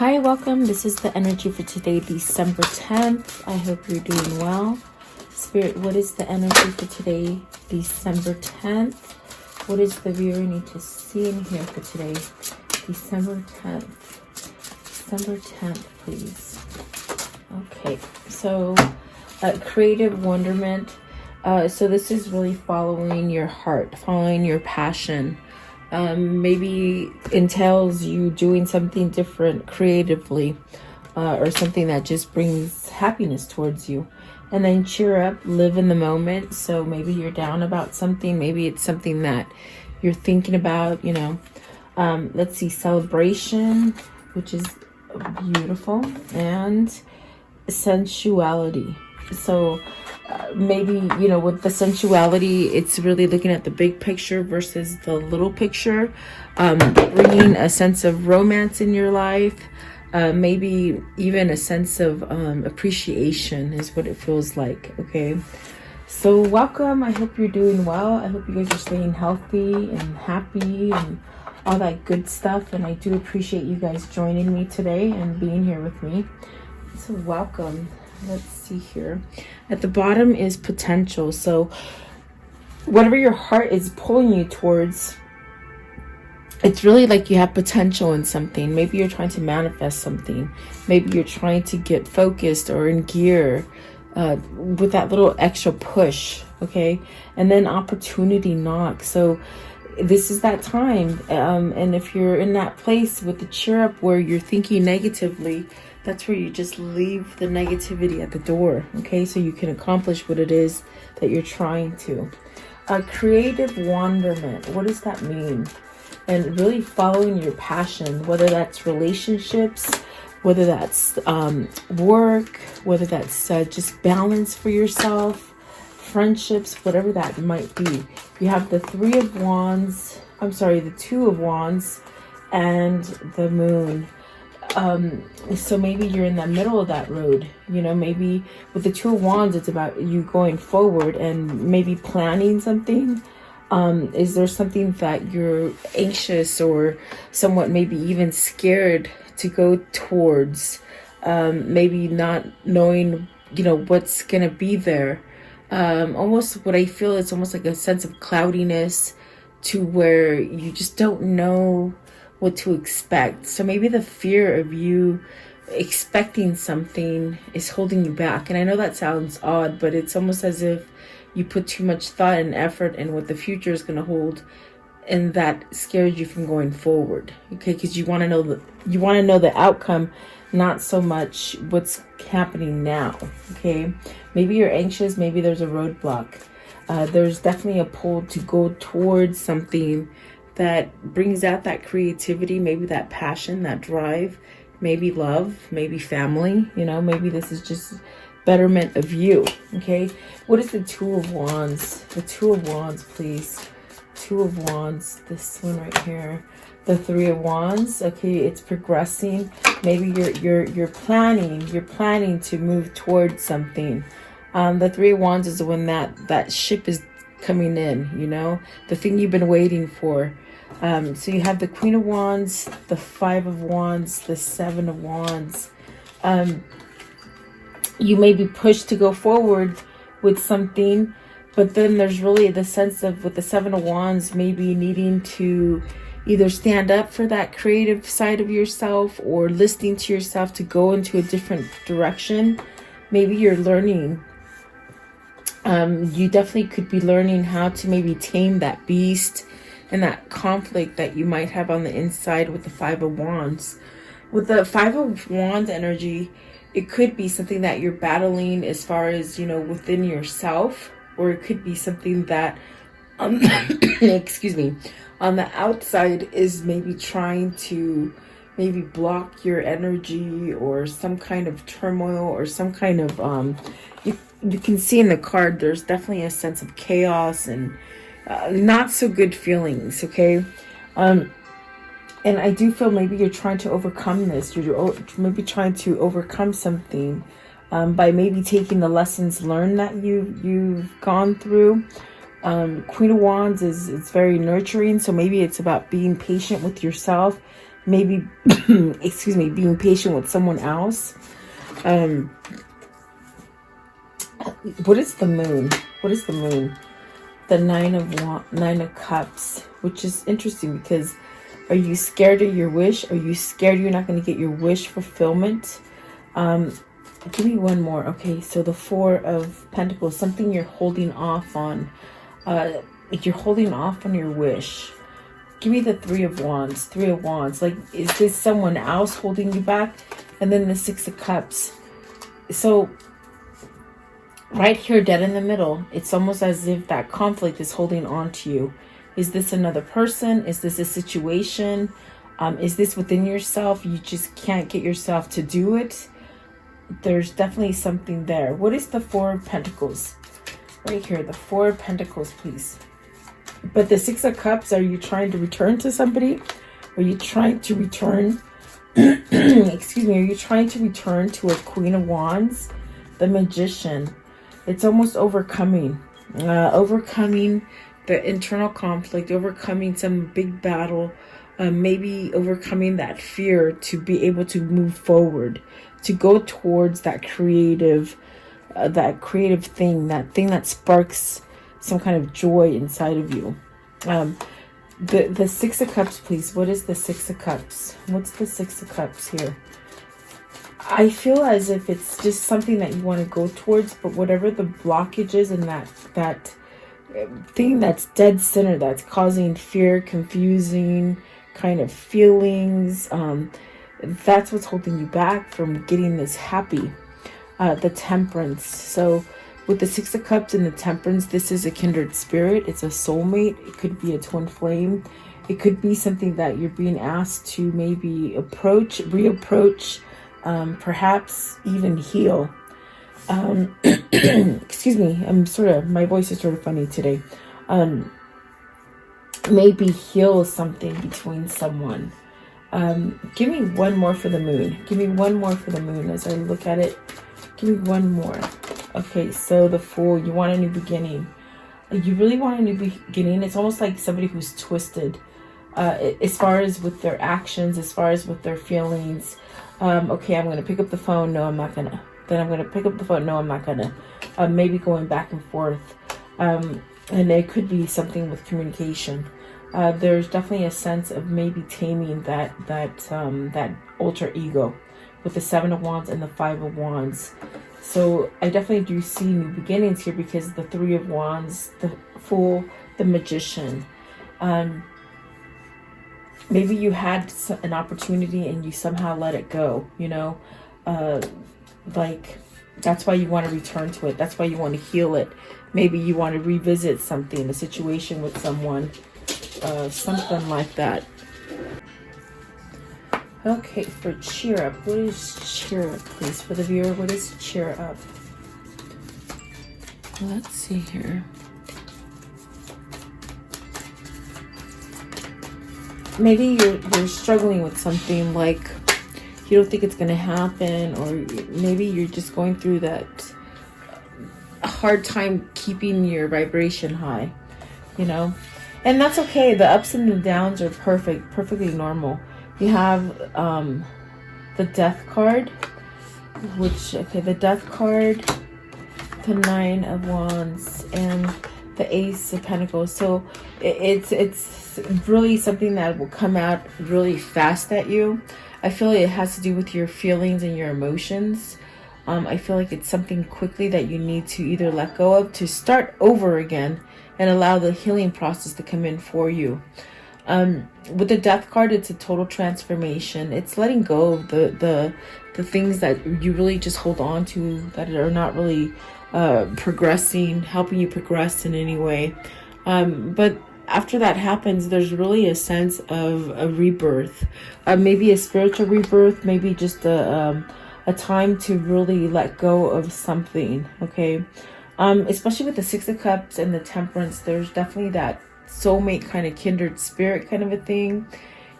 Hi, welcome. This is the energy for today, December 10th. I hope you're doing well. Spirit, what is the energy for today, December 10th? What is the viewer need to see in here for today, December 10th? December 10th, please. Okay, so creative wonderment. So this is really following your heart, following your passion. Maybe entails you doing something different creatively, or something that just brings happiness towards you. And then cheer up, live in the moment. So maybe you're down about something. Maybe it's something that you're thinking about, you know. Let's see, celebration, which is beautiful, and sensuality. So maybe, you know, with the sensuality, it's really looking at the big picture versus the little picture, bringing a sense of romance in your life, maybe even a sense of appreciation is what it feels like. Okay, so welcome. I hope you're doing well. I hope you guys are staying healthy and happy and all that good stuff, and I do appreciate you guys joining me today and being here with me. So welcome. Let's see here. At the bottom is potential. So whatever your heart is pulling you towards, it's really like you have potential in something. Maybe you're trying to manifest something. Maybe you're trying to get focused or in gear with that little extra push. Okay. And then opportunity knocks. So this is that time. And if you're in that place with the cheer up where you're thinking negatively, that's where you just leave the negativity at the door, okay? So you can accomplish what it is that you're trying to. Creative wonderment, what does that mean? And really following your passion, whether that's relationships, whether that's work, whether that's just balance for yourself, friendships, whatever that might be. You have the the Two of Wands and the Moon. So maybe you're in the middle of that road, you know. Maybe with the Two of Wands, it's about you going forward and maybe planning something. Is there something that you're anxious or somewhat maybe even scared to go towards? Maybe not knowing, you know, what's gonna be there. Almost what I feel is almost like a sense of cloudiness to where you just don't know what to expect. So maybe the fear of you expecting something is holding you back. And I know that sounds odd, but it's almost as if you put too much thought and effort in what the future is going to hold, and that scares you from going forward. Okay, because you want to know the outcome, not so much what's happening now. Okay, maybe you're anxious, maybe there's a roadblock. There's definitely a pull to go towards something that brings out that creativity, maybe that passion, that drive, maybe love, maybe family, you know, maybe this is just betterment of you. Okay, what is the Two of Wands? The Two of Wands, please. Two of Wands, this one right here. The Three of Wands. Okay, it's progressing. Maybe you're planning to move towards something. The Three of Wands is when that ship is coming in, you know, the thing you've been waiting for. So you have the Queen of Wands, the Five of Wands, the Seven of Wands. You may be pushed to go forward with something, but then there's really the sense of, with the Seven of Wands, maybe needing to either stand up for that creative side of yourself or listening to yourself to go into a different direction. Maybe you're learning. You definitely could be learning how to maybe tame that beast and that conflict that you might have on the inside with the Five of Wands. With the Five of Wands energy, it could be something that you're battling as far as, you know, within yourself, or it could be something that, excuse me, on the outside is maybe trying to maybe block your energy, or some kind of turmoil, or some kind of, you can see in the card, there's definitely a sense of chaos and not so good feelings. Okay, and I do feel maybe you're trying to overcome this. You're maybe trying to overcome something by maybe taking the lessons learned that you've gone through. Queen of Wands is very nurturing, so maybe it's about being patient with yourself, maybe, excuse me, being patient with someone else. What is the moon? What is the moon? The Nine of Cups, which is interesting because are you scared of your wish? Are you scared you're not going to get your wish fulfillment? Give me one more. Okay, so the Four of Pentacles, something you're holding off on. You're holding off on your wish. Give me the Three of Wands. Three of Wands. Like, is this someone else holding you back? And then the Six of Cups. So, right here, dead in the middle, it's almost as if that conflict is holding on to you. Is this another person? Is this a situation? Is this within yourself? You just can't get yourself to do it. There's definitely something there. What is the Four of Pentacles? Right here, the Four of Pentacles, please. But the Six of Cups, are you trying to return to somebody? Are you trying to return, excuse me, are you trying to return to a Queen of Wands? The Magician. It's almost overcoming. Overcoming the internal conflict, overcoming some big battle, maybe overcoming that fear to be able to move forward, to go towards that creative thing, that thing that sparks some kind of joy inside of you. The Six of Cups, please. What is the Six of Cups? What's the Six of Cups here? I feel as if it's just something that you want to go towards, but whatever the blockage is and that thing that's dead center, that's causing fear, confusing kind of feelings, that's what's holding you back from getting this happy. The Temperance. So with the Six of Cups and the Temperance, this is a kindred spirit. It's a soulmate. It could be a twin flame. It could be something that you're being asked to maybe reapproach, perhaps even heal. Excuse me, my voice is sort of funny today. Maybe heal something between someone. Give me one more for the Moon. Give me one more for the Moon as I look at it. Give me one more. Okay, so the Fool, you want a new beginning. You really want a new beginning. It's almost like somebody who's twisted, as far as with their actions, as far as with their feelings. Okay, I'm going to pick up the phone. No, I'm not going to. Then I'm going to pick up the phone. No, I'm not going to. Maybe going back and forth. And it could be something with communication. There's definitely a sense of maybe taming that alter ego with the Seven of Wands and the Five of Wands. So I definitely do see new beginnings here because the Three of Wands, the Fool, the Magician. Maybe you had an opportunity and you somehow let it go, you know, like that's why you want to return to it. That's why you want to heal it. Maybe you want to revisit something, a situation with someone, something like that. Okay, for cheer up, what is cheer up, please? For the viewer, what is cheer up? Let's see here. Maybe you're struggling with something, like you don't think it's going to happen, or maybe you're just going through that hard time keeping your vibration high, you know? And that's okay. The ups and the downs are perfectly normal. You have the Death card, the Death card, the Nine of Wands, and the Ace of Pentacles. So it's really something that will come out really fast at you. I feel like it has to do with your feelings and your emotions. I feel like it's something quickly that you need to either let go of to start over again and allow the healing process to come in for you. With the Death card, it's a total transformation. It's letting go of the things that you really just hold on to that are not really progressing, helping you progress in any way. But after that happens, there's really a sense of a rebirth, maybe a spiritual rebirth, maybe just a time to really let go of something. Okay, especially with the Six of Cups and the Temperance, there's definitely that soulmate kind of kindred spirit kind of a thing.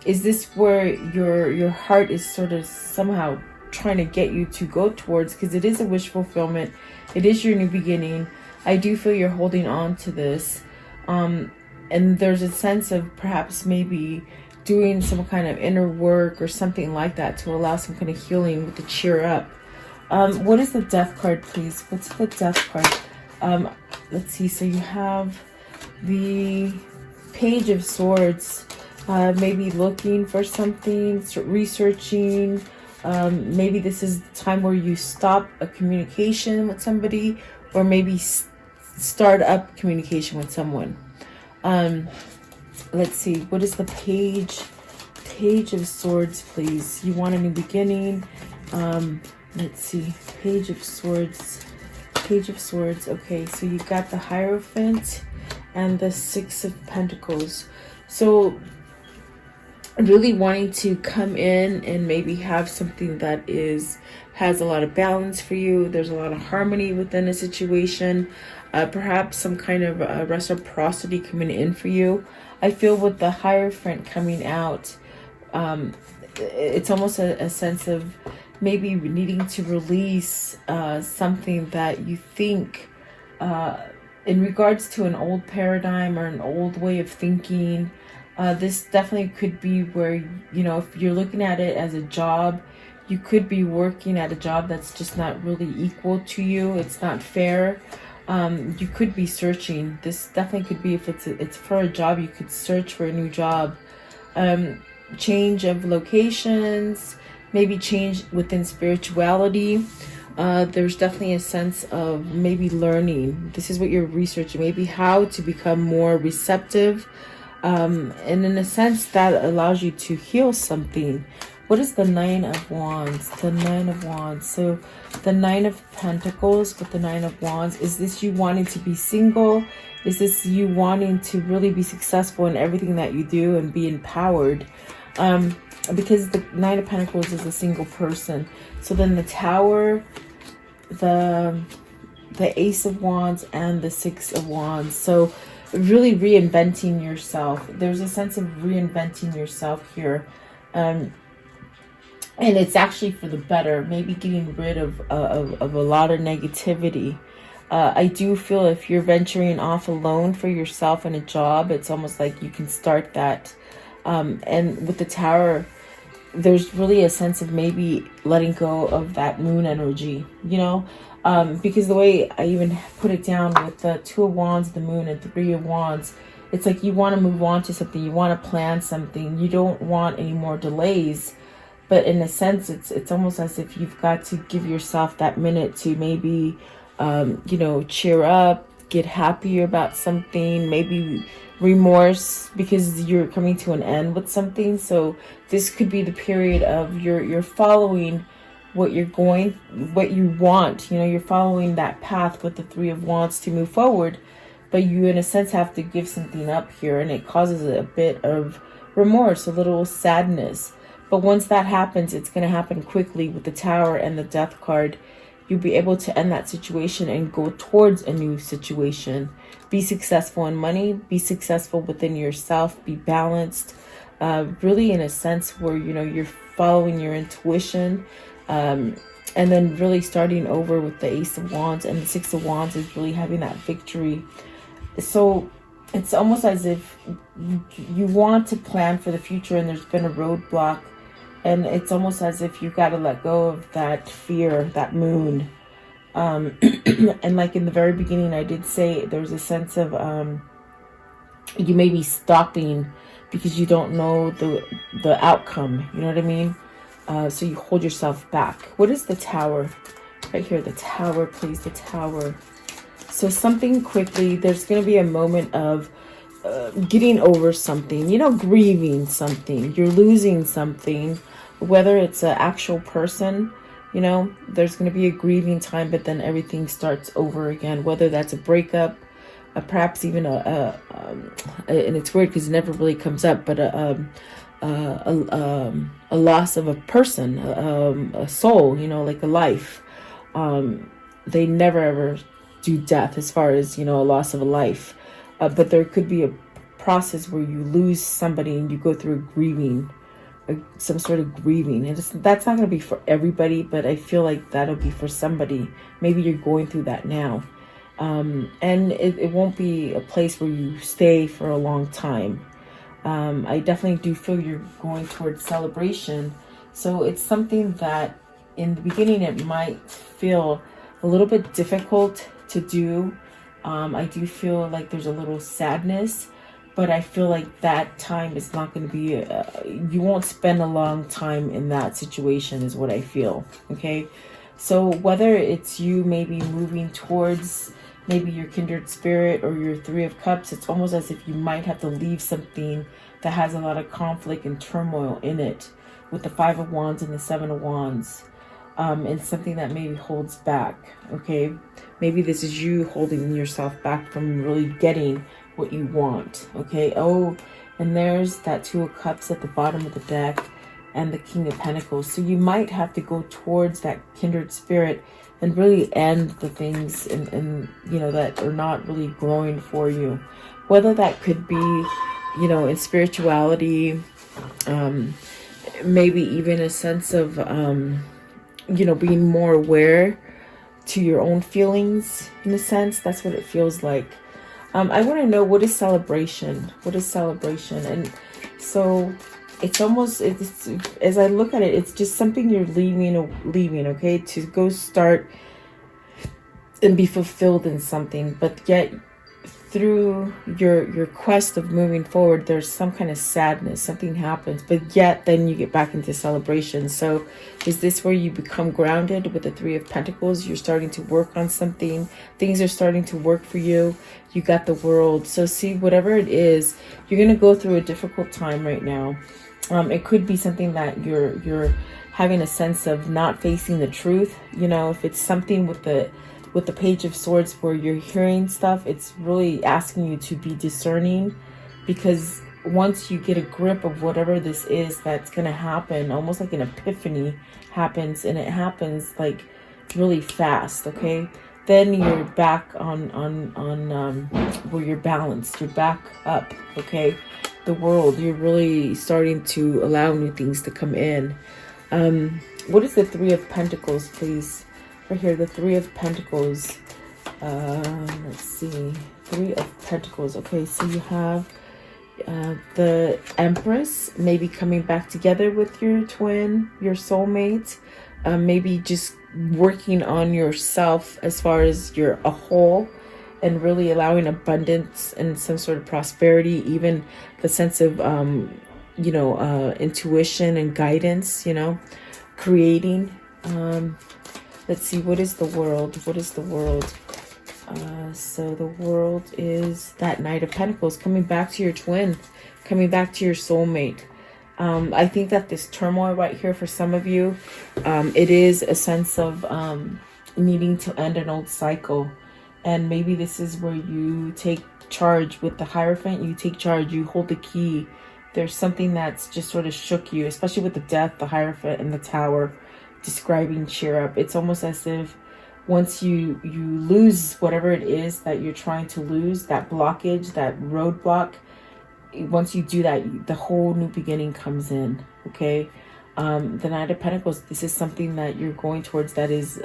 Is this where your heart is sort of somehow trying to get you to go towards? Because it is a wish fulfillment. It is your new beginning. I do feel you're holding on to this. And there's a sense of perhaps maybe doing some kind of inner work or something like that to allow some kind of healing with the cheer up. What is the death card, please? What's the death card? Let's see. So you have the Page of Swords. Maybe looking for something, researching. Maybe this is the time where you stop a communication with somebody, or maybe start up communication with someone. Let's see. What is the Page of Swords, please? You want a new beginning. Let's see. Page of Swords. Page of Swords. Okay, so you got the Hierophant and the Six of Pentacles. So really wanting to come in and maybe have something that has a lot of balance for you. There's a lot of harmony within a situation. Perhaps some kind of reciprocity coming in for you. I feel with the Hierophant coming out, it's almost a sense of maybe needing to release something that you think in regards to an old paradigm or an old way of thinking. This definitely could be where, you know, if you're looking at it as a job, you could be working at a job that's just not really equal to you. It's not fair. You could be searching. This definitely could be, if it's for a job, you could search for a new job. Change of locations, maybe change within spirituality. There's definitely a sense of maybe learning. This is what you're researching, maybe how to become more receptive. And in a sense that allows you to heal something. What is the Nine of Wands? The Nine of Wands. So the Nine of Pentacles with the Nine of Wands. Is this you wanting to be single? Is this you wanting to really be successful in everything that you do and be empowered? Because the Nine of Pentacles is a single person. So then the Tower, the Ace of Wands, and the Six of Wands. So really reinventing yourself. There's a sense of reinventing yourself here. And it's actually for the better. Maybe getting rid of a lot of negativity. I do feel if you're venturing off alone for yourself in a job, it's almost like you can start that. And with the Tower, there's really a sense of maybe letting go of that moon energy, you know? Because the way I even put it down with the Two of Wands, the Moon, and Three of Wands, it's like you want to move on to something. You want to plan something. You don't want any more delays. But in a sense, it's almost as if you've got to give yourself that minute to maybe, you know, cheer up, get happier about something, maybe remorse because you're coming to an end with something. So this could be the period of you're following what you want. You know, you're following that path with the Three of Wands to move forward, but you in a sense have to give something up here, and it causes a bit of remorse, a little sadness. But once that happens, it's going to happen quickly with the Tower and the Death card. You'll be able to end that situation and go towards a new situation. Be successful in money, be successful within yourself, be balanced, really in a sense where, you know, you're following your intuition. And then really starting over with the Ace of Wands and the Six of Wands is really having that victory. So it's almost as if you want to plan for the future and there's been a roadblock, and it's almost as if you've got to let go of that fear, that moon. And like in the very beginning, I did say there's a sense of you may be stopping because you don't know the outcome. You know what I mean? So you hold yourself back. What is the Tower? Right here, the Tower, please, the Tower. So something quickly, there's going to be a moment of getting over something, you know, grieving something. You're losing something, whether it's an actual person, you know, there's going to be a grieving time, but then everything starts over again, whether that's a breakup, perhaps even and it's weird because it never really comes up, but a loss of a person, a soul, you know, like a life. They never ever do death as far as, you know, a loss of a life. But there could be a process where you lose somebody and you go through a grieving, some sort of grieving. And that's not going to be for everybody, but I feel like that'll be for somebody. Maybe you're going through that now. And it won't be a place where you stay for a long time. I definitely do feel you're going towards celebration. So it's something that in the beginning it might feel a little bit difficult to do. I do feel like there's a little sadness, but I feel like that time is not going to be, you won't spend a long time in that situation is what I feel. Okay. So whether it's you maybe moving towards maybe your kindred spirit or your Three of Cups, it's almost as if you might have to leave something that has a lot of conflict and turmoil in it, with the Five of Wands and the Seven of Wands, and something that maybe holds back. Okay, maybe this is you holding yourself back from really getting what you want. Okay. Oh, and there's that Two of Cups at the bottom of the deck and the King of Pentacles. So you might have to go towards that kindred spirit and really end the things and you know, that are not really growing for you. Whether that could be, you know, in spirituality, maybe even a sense of, you know, being more aware to your own feelings, in a sense. That's what it feels like. I want to know, what is celebration? What is celebration? And so it's almost, it's, as I look at it, it's just something you're leaving, okay, to go start and be fulfilled in something. But yet through your quest of moving forward, there's some kind of sadness, something happens, but yet then you get back into celebration. So is this where you become grounded with the Three of Pentacles? You're starting to work on something, things are starting to work for you, you got the World. So see, whatever it is, you're going to go through a difficult time right now. It could be something that you're having a sense of not facing the truth. You know, if it's something with the Page of Swords where you're hearing stuff, it's really asking you to be discerning, because once you get a grip of whatever this is that's going to happen, almost like an epiphany happens, and it happens like really fast. Okay, then you're back on where you're balanced, you're back up. Okay, the World, you're really starting to allow new things to come in. What is the Three of Pentacles, please? Right here, the Three of Pentacles. Let's see, Three of Pentacles. Okay, so you have the Empress, maybe coming back together with your twin, your soulmate, maybe just working on yourself as far as you're a whole, and really allowing abundance and some sort of prosperity, even the sense of you know, intuition and guidance, you know, creating. Let's see, what is the World? What is the World? So the World is that Knight of Pentacles, coming back to your twin, coming back to your soulmate. I think that this turmoil right here for some of you, it is a sense of needing to end an old cycle. And maybe this is where you take charge with the Hierophant. You take charge, you hold the key. There's something that's just sort of shook you, especially with the Death, the Hierophant, and the Tower, describing cheer up. It's almost as if once you lose whatever it is that you're trying to lose, that blockage, that roadblock, once you do that, the whole new beginning comes in. Okay, the Knight of Pentacles, this is something that you're going towards that is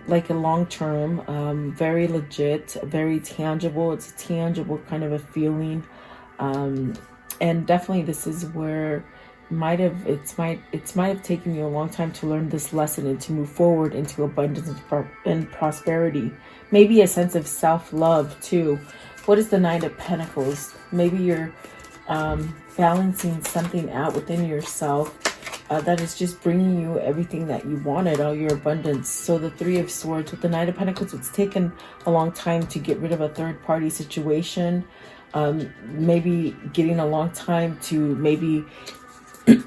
like a long-term, very legit, very tangible. It's a tangible kind of a feeling, and definitely this is where it might have taken you a long time to learn this lesson and to move forward into abundance and prosperity. Maybe a sense of self-love too. What is the Knight of Pentacles? Maybe you're balancing something out within yourself that is just bringing you everything that you wanted, all your abundance. So the Three of Swords with the Knight of Pentacles, it's taken a long time to get rid of a third-party situation. Maybe getting a long time to maybe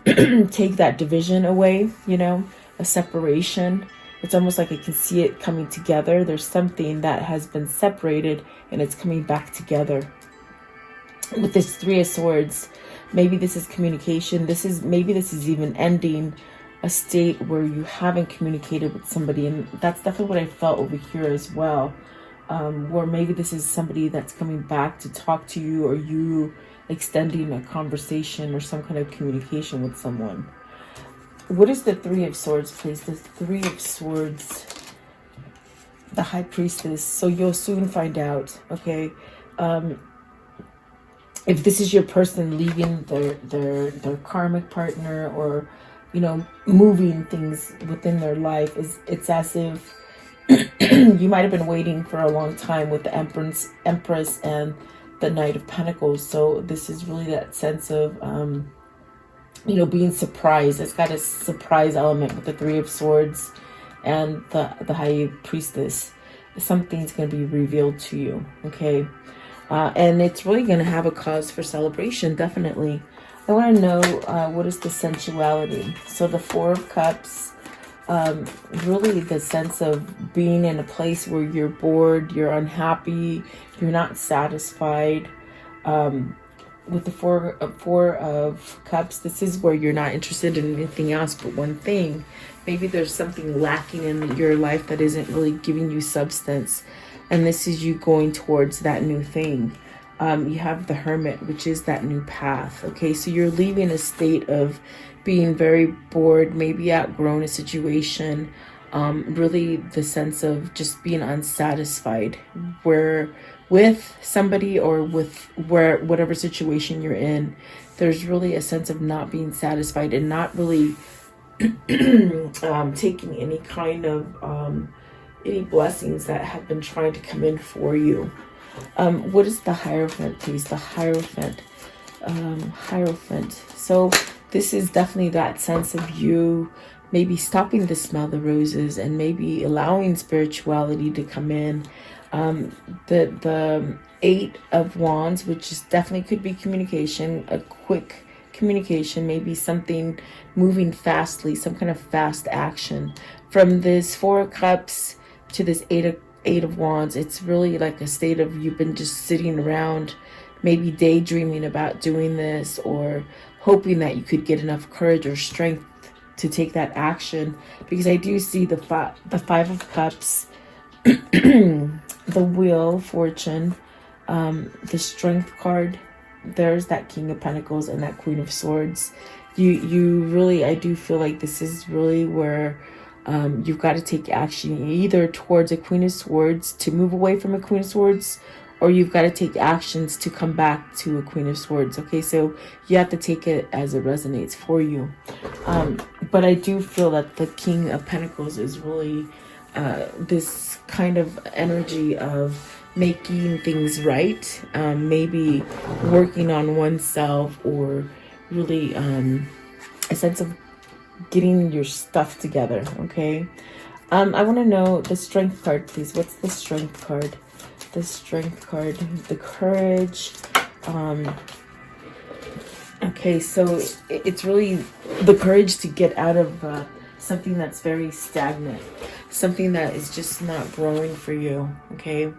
take that division away, you know, a separation. It's almost like I can see it coming together. There's something that has been separated and it's coming back together. With this Three of Swords, maybe this is communication. Maybe this is even ending a state where you haven't communicated with somebody, and that's definitely what I felt over here as well. Or maybe this is somebody that's coming back to talk to you, or you extending a conversation or some kind of communication with someone. What is the Three of Swords, please? The Three of Swords, the High Priestess. So you'll soon find out, okay? if this is your person leaving their karmic partner, or moving things within their life, it's as if you might have been waiting for a long time with the Empress and the Knight of Pentacles. So this is really that sense of being surprised. It's got a surprise element with the Three of Swords and the High Priestess. Something's going to be revealed to you, okay? And it's really going to have a cause for celebration, definitely. I want to know what is the sensuality. So the Four of Cups, really the sense of being in a place where you're bored, you're unhappy, you're not satisfied. With the four of Cups, this is where you're not interested in anything else but one thing. Maybe there's something lacking in your life that isn't really giving you substance, and this is you going towards that new thing. You have the Hermit, which is that new path. Okay, so you're leaving a state of being very bored, maybe outgrown a situation. Really the sense of just being unsatisfied, where with somebody or with whatever situation you're in, there's really a sense of not being satisfied and not really taking any kind of any blessings that have been trying to come in for you. What is the Hierophant, please? The Hierophant. Hierophant. So this is definitely that sense of you maybe stopping to smell the roses and maybe allowing spirituality to come in. The Eight of Wands, which is definitely could be communication, a quick communication, maybe something moving fastly, some kind of fast action. From this Four of Cups to this Eight of Wands, it's really like a state of you've been just sitting around, maybe daydreaming about doing this, or hoping that you could get enough courage or strength to take that action. Because I do see the Five of Cups, the Wheel, Fortune, the Strength card. There's that King of Pentacles and that Queen of Swords. You really, I do feel like this is really where you've got to take action, either towards a Queen of Swords to move away from a Queen of Swords, or you've got to take actions to come back to a Queen of Swords. Okay, so you have to take it as it resonates for you. But I do feel that the King of Pentacles is really this kind of energy of making things right, maybe working on oneself, or really a sense of getting your stuff together. Okay, I want to know the Strength card, please. What's the Strength card? The Strength card, the Courage. Okay, so it's really the courage to get out of something that's very stagnant, something that is just not growing for you. Okay,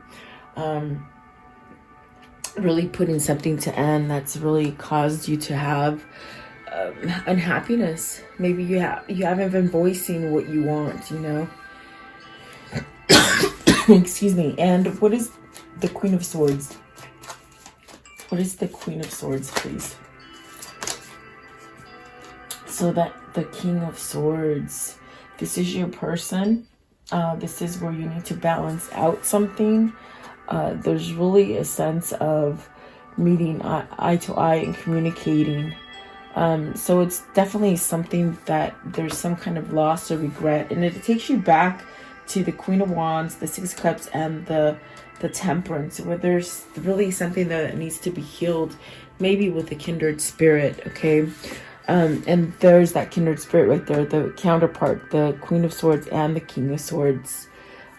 really putting something to end that's really caused you to have unhappiness. Maybe you haven't been voicing what you want, Excuse me. And what is the Queen of Swords? What is the Queen of Swords, please? So that the King of Swords, this is your person. This is where you need to balance out something. There's really a sense of meeting eye to eye and communicating. So it's definitely something that there's some kind of loss or regret, and it takes you back to the Queen of Wands, the Six of Cups, and the Temperance, where there's really something that needs to be healed, maybe with a kindred spirit. Okay, and there's that kindred spirit right there, the counterpart, the Queen of Swords and the King of Swords.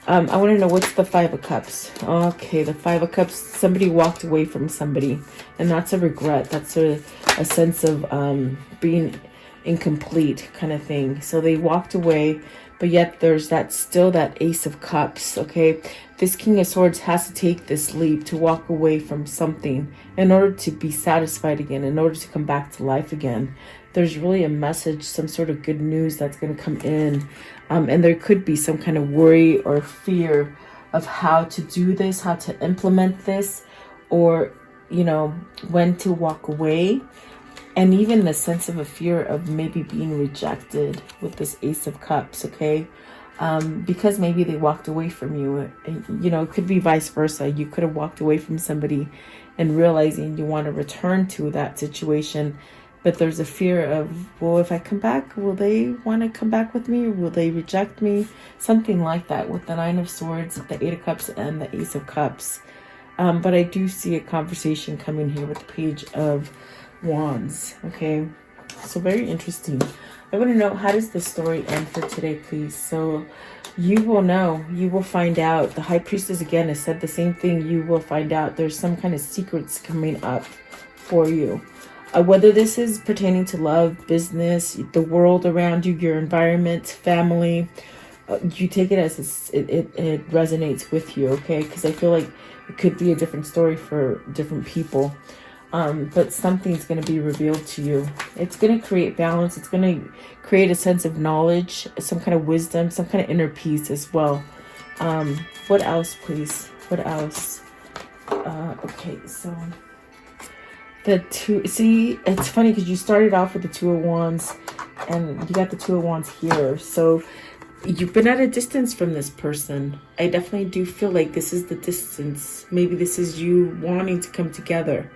I want to know, what's the Five of Cups? Okay, the Five of Cups, somebody walked away from somebody, and that's a regret. That's a sense of being incomplete kind of thing. So they walked away, but yet there's still that Ace of Cups. Okay, this King of Swords has to take this leap to walk away from something in order to be satisfied again, in order to come back to life again. There's really a message, some sort of good news that's going to come in. And there could be some kind of worry or fear of how to do this, how to implement this, or, when to walk away. And even the sense of a fear of maybe being rejected with this Ace of Cups, okay? because maybe they walked away from you. You know, it could be vice versa. You could have walked away from somebody and realizing you want to return to that situation, but there's a fear of, well, if I come back, will they want to come back with me, or will they reject me? Something like that with the Nine of Swords, the Eight of Cups, and the Ace of Cups. But I do see a conversation coming here with the Page of Wands. Okay, so very interesting. I want to know, how does the story end for today, please? So you will know, you will find out. The High Priestess again has said the same thing. You will find out there's some kind of secrets coming up for you. Whether this is pertaining to love, business, the world around you, your environment, family, you take it as it resonates with you, okay? Because I feel like it could be a different story for different people. But something's going to be revealed to you. It's going to create balance. It's going to create a sense of knowledge, some kind of wisdom, some kind of inner peace as well. What else, please? What else? Okay, so the two, see, it's funny because you started off with the Two of Wands and you got the Two of Wands here. So you've been at a distance from this person. I definitely do feel like this is the distance. Maybe this is you wanting to come together.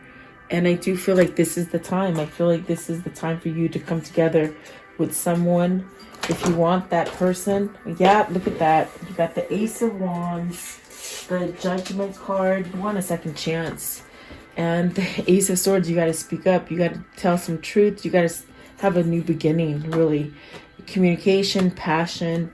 And I do feel like this is the time. I feel like this is the time for you to come together with someone. If you want that person. Yeah, look at that. You got the Ace of Wands, the Judgment card. You want a second chance. And the Ace of Swords, you got to speak up. You got to tell some truth. You got to have a new beginning, really. Communication, passion,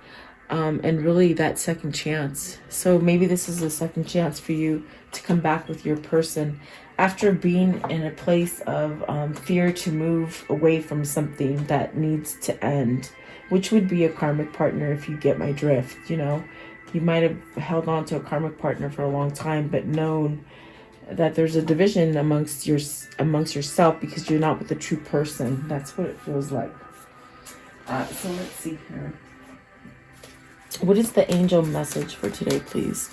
and really that second chance. So maybe this is a second chance for you to come back with your person after being in a place of fear to move away from something that needs to end, which would be a karmic partner if you get my drift. You know, you might have held on to a karmic partner for a long time, but known that there's a division amongst yourself because you're not with the true person. That's what it feels like. So let's see here. What is the angel message for today, please?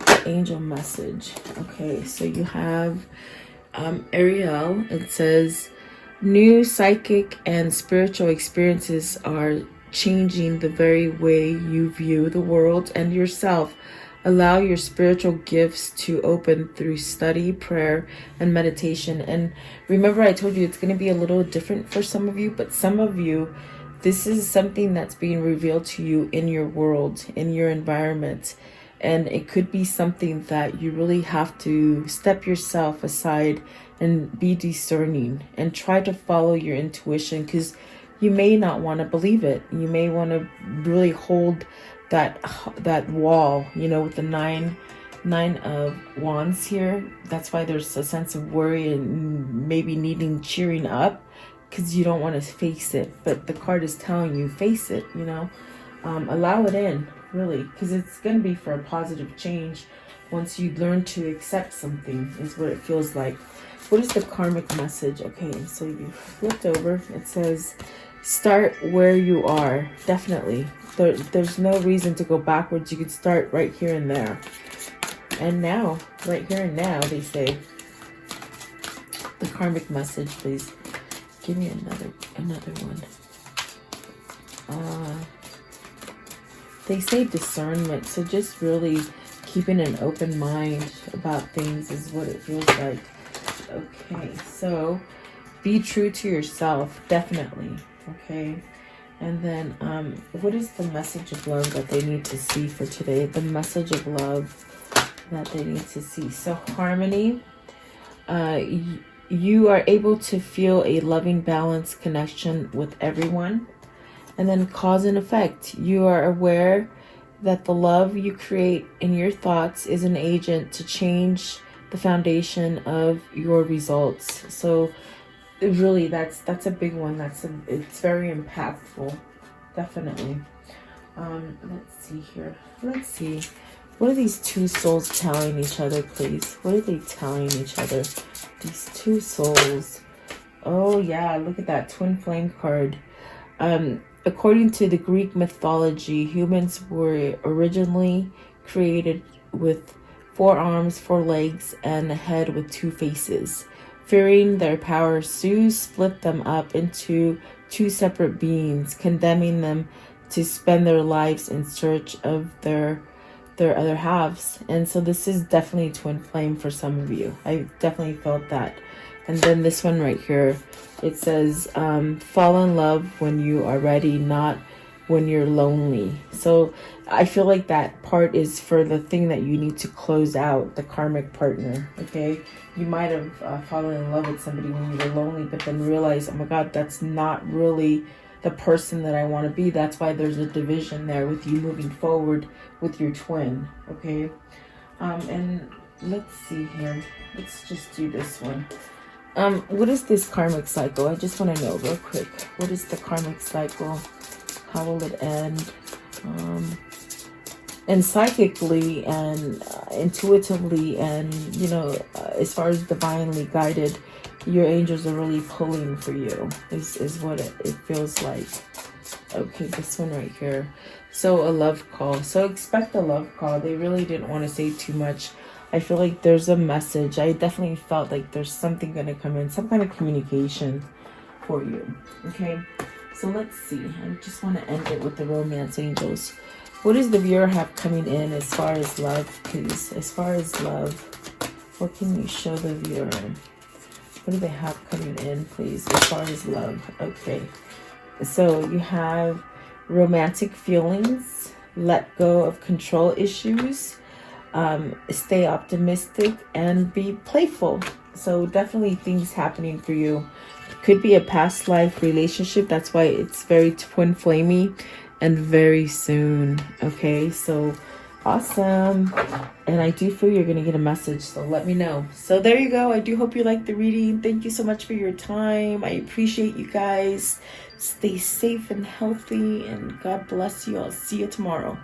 The angel message. Okay, so you have Ariel. It says, new psychic and spiritual experiences are changing the very way you view the world and yourself. Allow your spiritual gifts to open through study, prayer, and meditation. And remember, I told you it's going to be a little different for some of you, but some of you, this is something that's being revealed to you in your world, in your environment. And it could be something that you really have to step yourself aside and be discerning and try to follow your intuition, because you may not want to believe it. You may want to really hold that wall, you know, with the nine of wands here. That's why there's a sense of worry and maybe needing cheering up, because you don't want to face it. But the card is telling you, face it, you know. Allow it in, really, because it's going to be for a positive change once you learn to accept something, is what it feels like. What is the karmic message? Okay, so you flipped over. It says, start where you are. Definitely. There's no reason to go backwards. You could start right here and there. And now, right here and now, they say. The karmic message, please. Give me another one. They say discernment. So just really keeping an open mind about things is what it feels like. Okay, so be true to yourself. Definitely. Okay. And then, what is the message of love that they need to see for today? The message of love that they need to see. So harmony, you are able to feel a loving, balanced connection with everyone. And then cause and effect. You are aware that the love you create in your thoughts is an agent to change the foundation of your results. So really, that's a big one. It's very impactful. Definitely. Let's see here. Let's see. What are these two souls telling each other, please? What are they telling each other? These two souls. Oh yeah, look at that twin flame card. According to the Greek mythology, humans were originally created with 4 arms, 4 legs, and a head with 2 faces. Fearing their power, Zeus split them up into 2 separate beings, condemning them to spend their lives in search of their other halves. And so this is definitely twin flame for some of you. I definitely felt that. And then this one right here, it says, fall in love when you are ready, not when you're lonely. So I feel like that part is for the thing that you need to close out, the karmic partner. Okay, you might have fallen in love with somebody when you were lonely, but then realize, oh my God, that's not really the person that I want to be. That's why there's a division there with you moving forward with your twin. Okay, and let's see here. Let's just do this one. What is this karmic cycle? I just want to know real quick. What is the karmic cycle? How will it end? And psychically and intuitively and, you know, as far as divinely guided, your angels are really pulling for you, is what it feels like. Okay, this one right here. So a love call. So expect a love call. They really didn't want to say too much. I feel like there's a message. I definitely felt like there's something going to come in, some kind of communication for you. Okay, so let's see. I just want to end it with the romance angels. What does the viewer have coming in as far as love, please? As far as love, what can you show the viewer? What do they have coming in, please, as far as love? Okay, so you have romantic feelings, let go of control issues, stay optimistic, and be playful. So definitely things happening for you. Could be a past life relationship. That's why it's very twin flamey and very soon. Okay, so awesome. And I do feel you're gonna get a message, so let me know. So there you go. I do hope you liked the reading. Thank you so much for your time. I appreciate you guys. Stay safe and healthy, and God bless you. I'll see you tomorrow.